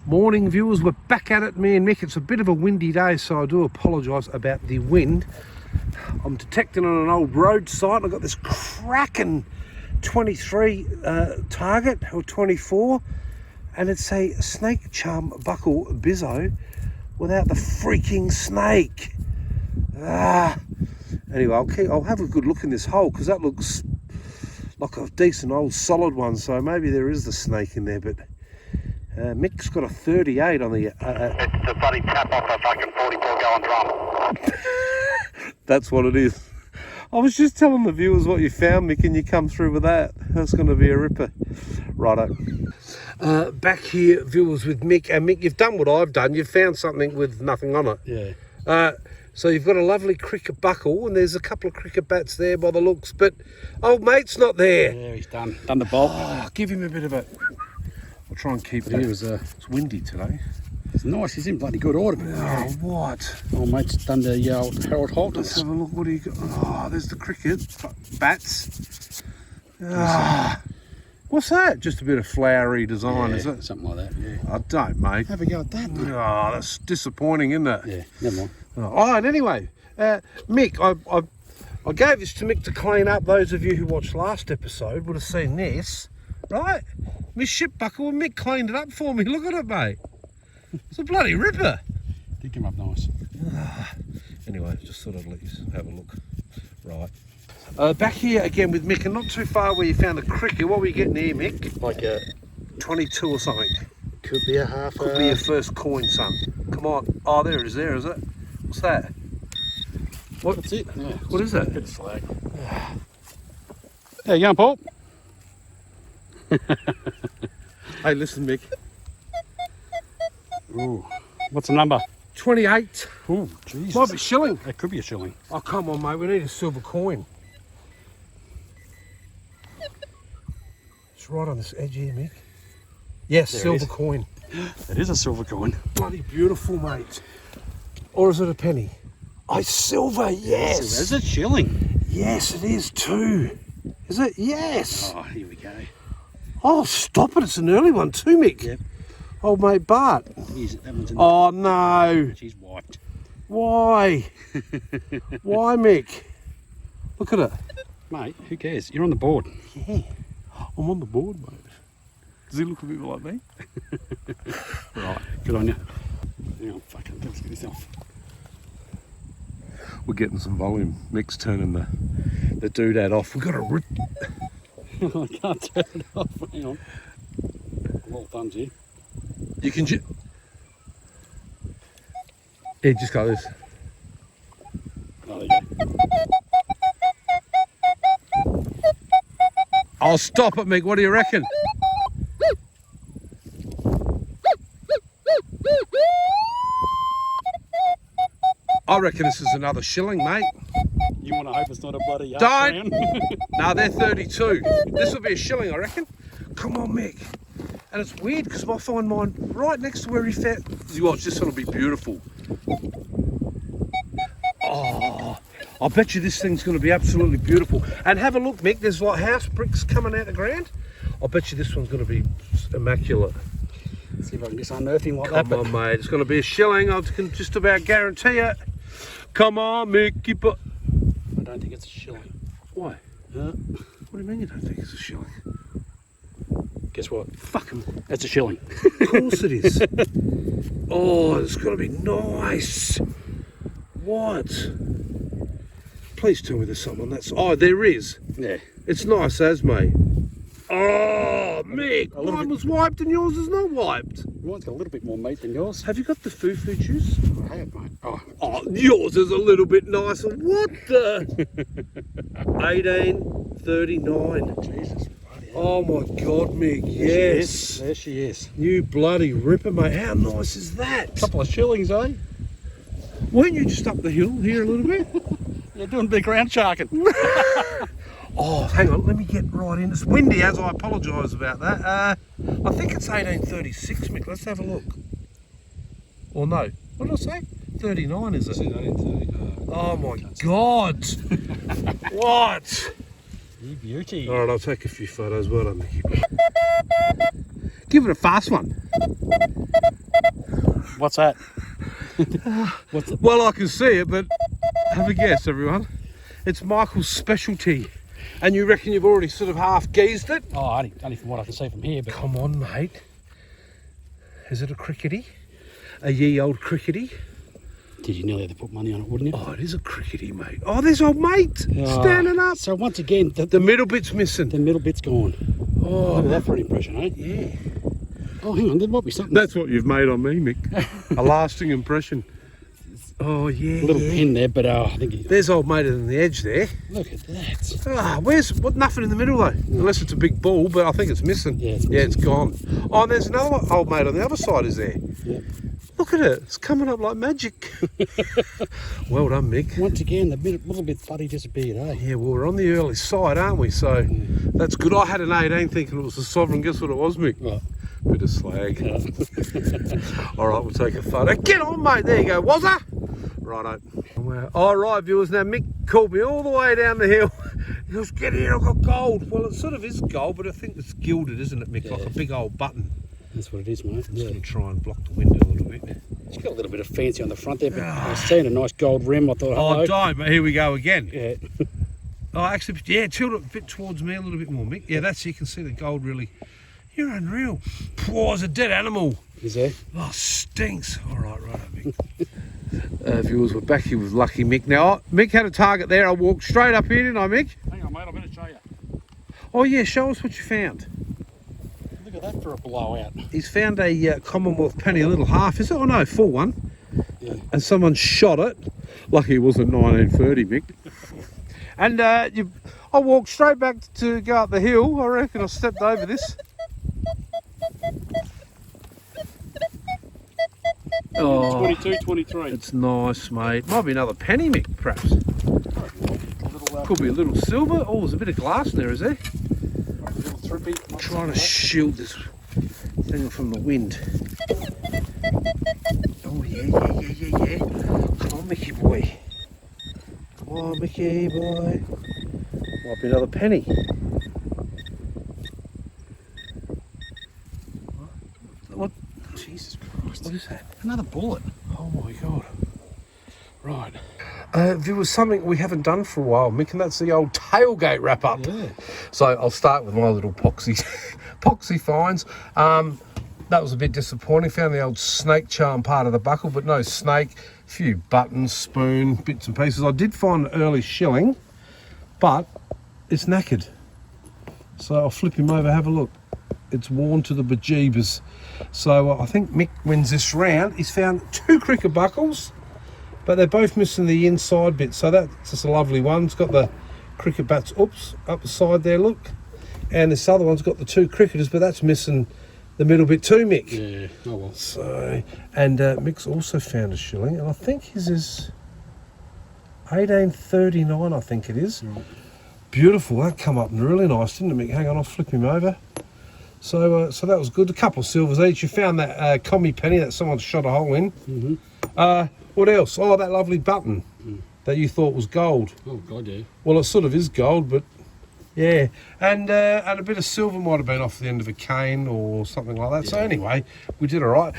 Morning viewers, we're back at it, me and Mick. It's a bit of a windy day, so I do apologise about the wind. I'm detecting on an old road site, I've got this cracking 23 target, or 24, and it's a snake charm buckle bizzo without the freaking snake. Anyway, I'll have a good look in this hole, because that looks like a decent old solid one, so maybe there is the snake in there, but Mick's got a 38 on the... It's the bloody tap off a fucking 44 gallon drum. That's what it is. I was just telling the viewers what you found, Mick, and you come through with that. That's going to be a ripper. Righto. Back here, viewers, with Mick. And Mick, you've done what I've done. You've found something with nothing on it. Yeah. So you've got a lovely cricket buckle, and there's a couple of cricket bats there by the looks, but old mate's not there. Yeah, he's done the bulk. Oh, give him a bit of a... I'll try and keep it. It's windy today. It's nice. He's in bloody good order. Oh, what? Oh, mate's done the old Harold Holt. Let's have a look. What do you got? Oh, there's the cricket bats. Ah, what's that? Just a bit of flowery design, Yeah, is it? something like that, yeah. I don't, mate. Have a go at that, mate. Oh, that's disappointing, isn't it? Yeah, never mind. Oh, and anyway, Mick, I gave this to Mick to clean up. Those of you who watched last episode would have seen this, right? My ship buckle, and Mick cleaned it up for me. Look at it, mate. It's a bloody ripper. Did come up nice. Anyway, just thought I'd let you have a look. Right. Back here again with Mick, and not too far where you found the cricket. What were you getting here, Mick? Like a... 22 or something. Could be a half... Could be your first coin, son. Come on. Oh, there it is. There is it. What's that? What? That's it. Yeah. What is that? Bit of slag. There you go, Paul. Hey, listen, Mick. Ooh. What's the number? 28. Ooh, Jesus. Might be shilling. That could be a shilling. Oh, come on, mate. We need a silver coin. It's right on this edge here, Mick. Yes, There it silver is. coin. It is a silver coin. Bloody beautiful, mate. Or is it a penny? Oh, silver, yes. Is it shilling? Yes, it is too. Is it? Yes. Oh, here we go. Oh, stop it. It's an early one too, Mick. Yep. Old mate Bart. Here's, that one's in Oh, no. She's wiped. Why? Why, Mick? Look at it. Mate, who cares? You're on the board. Yeah. I'm on the board, mate. Does he look a bit like me? Right, good on you. Hang on, fucking, let's get this off. We're getting some volume. Mick's turning the doodad off. We've got to rip. I can't turn it off. Hang on. Little thumbs here. You can yeah, just go this. Oh, there you go. I'll stop it, Mick. What do you reckon? I reckon this is another shilling, mate. You want to hope it's not a bloody Don't! No, they're 32. This will be a shilling, I reckon. Come on, Mick. And it's weird because I find mine right next to where he found... You watch, this one will be beautiful. Oh, I bet you this thing's going to be absolutely beautiful. And have a look, Mick. There's like house bricks coming out the ground. I bet you this one's going to be immaculate. Let's see if I can just unearth him like Come that. on, mate. It's going to be a shilling. I can just about guarantee it. Come on, Mick. Keep it. I don't think it's a shilling. Why? What do you mean you don't think it's a shilling? Guess what? Fucking... It's a shilling. Of course it is. Oh, it's got to be nice. What? Please tell me there's someone that's... Oh, there is. Yeah. It's nice as, mate. Oh, Mick. A little Mine bit- was wiped and yours is not wiped. Mine's got a little bit more meat than yours. Have you got the foo-foo juice? I have, mate. Oh, Oh, yours is a little bit nicer. What the? 1839. Jesus. Bloody hell. Oh my God, Mick. Yes. There she is. You bloody ripper, mate. How nice is that? Couple of shillings, eh? Weren't you just up the hill here a little bit? You're doing big ground sharking. Oh, hang on. Let me get right in. It's windy, as I apologise about that. I think it's 1836, Mick. Let's have a look. Or no. What did I say? 39, is it? 1830. Oh my God. What? You beauty. All right, I'll take a few photos. Well done, Mickey. Give it a fast one. What's that? What's it? Well, I can see it, but have a guess, everyone. It's Michael's specialty. And you reckon you've already sort of half geezed it? Oh, only from what I can see from here, but Come on, mate. Is it a crickety? A ye old crickety? did you nearly have to put money on it, wouldn't you? Oh, it is a crickety, mate. Oh, there's old mate standing up. So once again, The middle bit's missing. the middle bit's gone. Oh, Look at that for an impression, eh? yeah. Oh, hang on, there might be something. That's what you've made on me, Mick. A lasting impression. Oh, yeah, A little yeah. pin there, but I think There's old mate on the edge there. look at that. Ah, nothing in the middle though, unless it's a big ball, but I think it's missing. Yeah, it's Yeah, it's gone. Oh, and there's another one, old mate on the other side, is there? Yeah. Look at it, it's coming up like magic. Well done, Mick. Once again, the little bit bloody disappeared, eh? Yeah, well, we're on the early side, aren't we? So that's good. I had an 18 thinking it was a sovereign. Guess what it was, Mick? Right. Bit of slag. All right, we'll take a photo. Get on, mate. There you go. Was I? Righto. All right, viewers. Now, Mick called me all the way down the hill. He goes, get here, I've got gold. Well, it sort of is gold, but I think it's gilded, isn't it, Mick? Yeah. Like a big old button. That's what it is, mate. Just Yeah. going to try and block the window a little bit. It's got a little bit of fancy on the front there, but I was seeing a nice gold rim. I thought, Oh, hello. don't, but here we go again. Yeah. Oh, actually, yeah, tilt it a bit towards me a little bit more, Mick. Yeah, that's, you can see the gold really. You're unreal. Oh, it's a dead animal. Is there? Oh, stinks. All right, Mick. Viewers, we're back here with Lucky Mick. Now, Mick had a target there. I walked straight up here, didn't I, Mick? Hang on, mate, I'm going to show you. Oh, yeah, show us what you found. Look at that for a blowout. He's found a Commonwealth penny, a little half, is it? Oh, no, full one. Yeah. And someone shot it. Lucky it wasn't 1930, Mick. And I walked straight back to go up the hill. I reckon I stepped over this. Oh, 22, 23. it's nice, mate. Might be another penny, Mick, perhaps. Could be a little silver. Oh, there's a bit of glass in there, is there? Trying to shield this thing from the wind. Oh, yeah. Come on, Mickey boy. Come on, Mickey boy. Might be another penny. What? Jesus Christ. What is that? Another bullet. Oh my God. Right. There was something we haven't done for a while, Mick, and that's the old tailgate wrap up. Yeah. So I'll start with my little poxy finds. That was a bit disappointing. Found the old snake charm part of the buckle, but no snake. A few buttons, spoon, bits and pieces. I did find an early shilling, but it's knackered. So I'll flip him over, have a look. It's worn to the bejeebers. So I think Mick wins this round. He's found 2 cricket buckles, but they're both missing the inside bit. So that's just a lovely one. It's got the cricket bats, up the side there, look. And this other one's got the 2 cricketers, but that's missing the middle bit too, Mick. Yeah, oh well. So, and Mick's also found a shilling, and I think his is 1839, I think it is. Right. Beautiful, that come up really nice, didn't it, Mick? Hang on, I'll flip him over. So that was good. A couple of silvers each. You found that commie penny that someone shot a hole in. Mm-hmm. What else? Oh, that lovely button that you thought was gold. Oh, God, yeah. Well, it sort of is gold, but yeah. And a bit of silver might have been off the end of a cane or something like that. So anyway, we did all right.